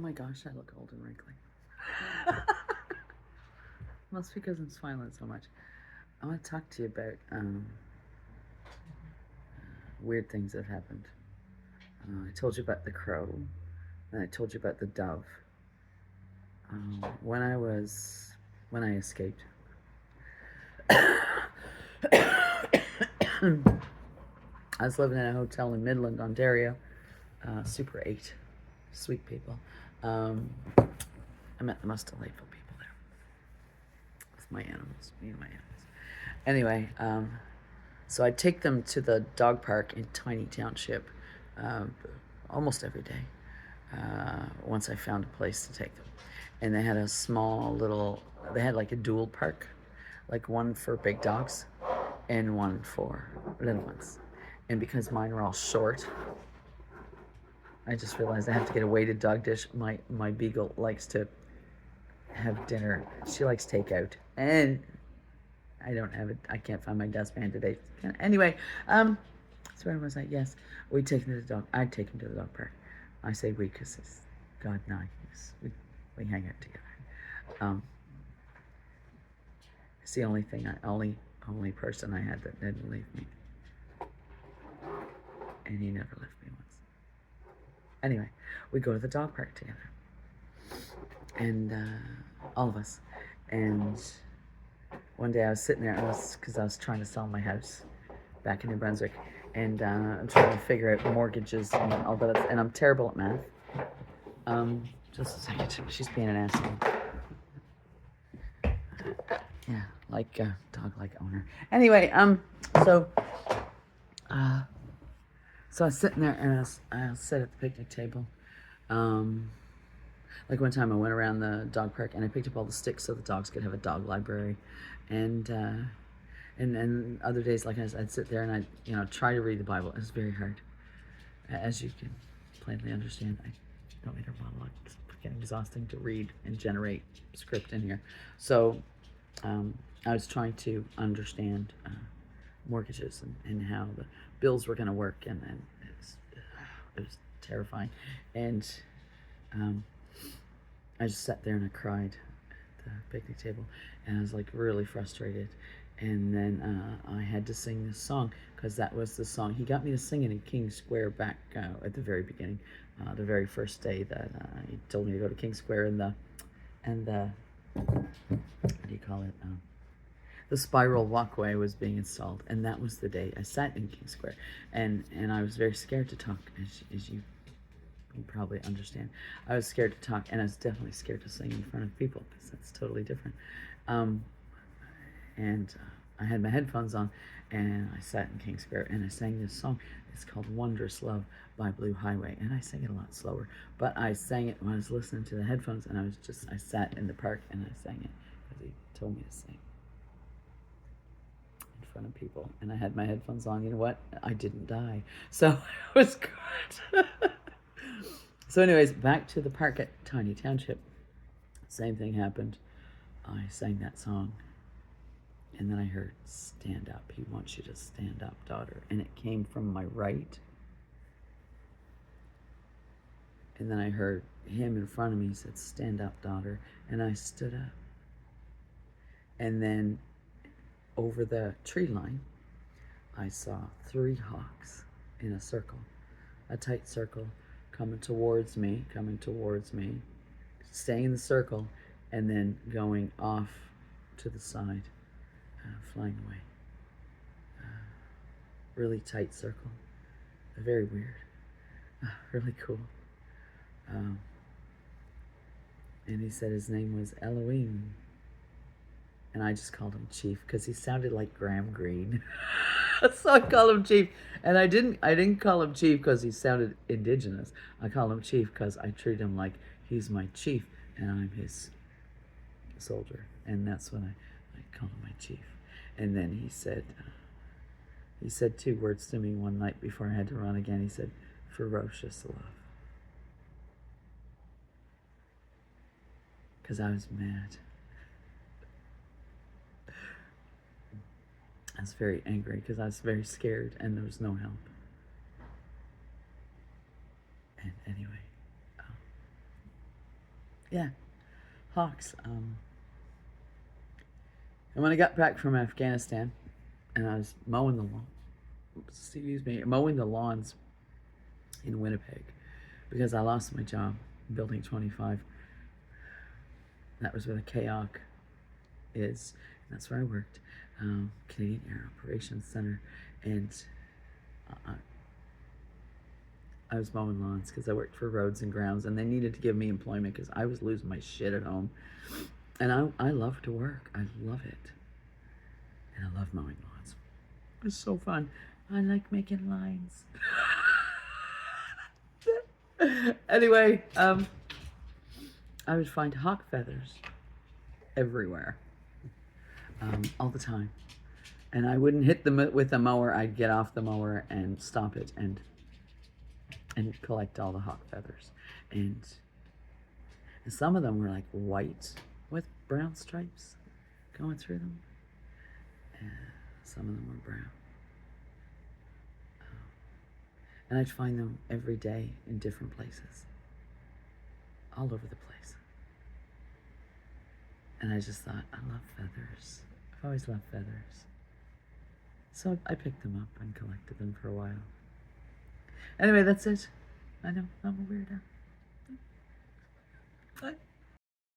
my gosh, I look old and wrinkly. Must because I'm smiling so much. I want to talk to you about weird things that happened. I told you about the crow, and I told you about the dove. When I escaped, I was living in a hotel in Midland, Ontario. Super 8, sweet people. I met the most delightful people there. With my animals, me and my animals. Anyway, so I'd take them to the dog park in Tiny Township almost every day. Once I found a place to take them, and they had a small little. They had like a dual park, like one for big dogs, and one for little ones. And because mine were all short, I just realized I have to get a weighted dog dish. My beagle likes to have dinner. She likes takeout, and I don't have it. I can't find my dustpan today. Anyway, so where was I? Yes, we take him to the dog. I'd take him to the dog park. I say we because it's God and I. We hang out together. It's the only thing. Only person I had that didn't leave me, and he never left me once. Anyway, we go to the dog park together, and all of us, and one day I was sitting there, because I was trying to sell my house back in New Brunswick, and I'm trying to figure out mortgages and all that, and I'm terrible at math. Just a second, she's being an asshole. Yeah, like a dog-like owner. Anyway, so I was sitting there, and I sat at the picnic table. Like one time I went around the dog park and I picked up all the sticks so the dogs could have a dog library, and other days like I'd sit there and I'd try to read the Bible. It was very hard, as you can plainly understand. I don't read a monologue. It's getting exhausting to read and generate script in here. So I was trying to understand mortgages and how the bills were going to work, and it was terrifying, and I just sat there and I cried at the picnic table, and I was like really frustrated. And then I had to sing this song because that was the song he got me to sing it in King Square back at the very beginning, the very first day that he told me to go to King Square, and the what do you call it? The spiral walkway was being installed, and that was the day I sat in King Square, and I was very scared to talk, as you probably understand. I was scared to talk, and I was definitely scared to sing in front of people because that's totally different. And I had my headphones on, and I sat in King Square, and I sang this song. It's called Wondrous Love by Blue Highway, and I sang it a lot slower, but I sang it when I was listening to the headphones, and I sat in the park and I sang it because he told me to sing in front of people, and I had my headphones on. You know what? I didn't die, so it was good. So anyways, back to the park at Tiny Township. Same thing happened. I sang that song, and then I heard, "Stand up. He wants you to stand up, daughter." And it came from my right. And then I heard him in front of me said, "Stand up, daughter." And I stood up. And then over the tree line, I saw 3 hawks in a circle, a tight circle, coming towards me, staying in the circle, and then going off to the side, flying away. Really tight circle, very weird, really cool. And he said his name was Elohim, and I just called him Chief because he sounded like Graham Greene. So I called him Chief, and I didn't call him Chief because he sounded indigenous. I called him Chief because I treat him like he's my chief and I'm his soldier, and that's when I called him my chief. And then he said 2 words to me one night before I had to run again. He said, "Ferocious love," because I was mad. I was very angry because I was very scared and there was no help. And anyway, Yeah, hawks. And when I got back from Afghanistan, and I was mowing the lawn, mowing the lawns in Winnipeg, because I lost my job, Building 25. That was where the KAOC is. And that's where I worked, Canadian Air Operations Center, and I was mowing lawns because I worked for Roads and Grounds, and they needed to give me employment because I was losing my shit at home. And I love to work. I love it. And I love mowing lawns. It's so fun. I like making lines. Anyway, I would find hawk feathers everywhere, all the time. And I wouldn't hit them with a mower. I'd get off the mower and stop it and collect all the hawk feathers. And some of them were like white with brown stripes going through them. And some of them were brown. And I'd find them every day in different places, all over the place. And I just thought, I love feathers. I've always loved feathers. So I picked them up and collected them for a while. Anyway, that's it. I know, I'm a weirdo. Bye.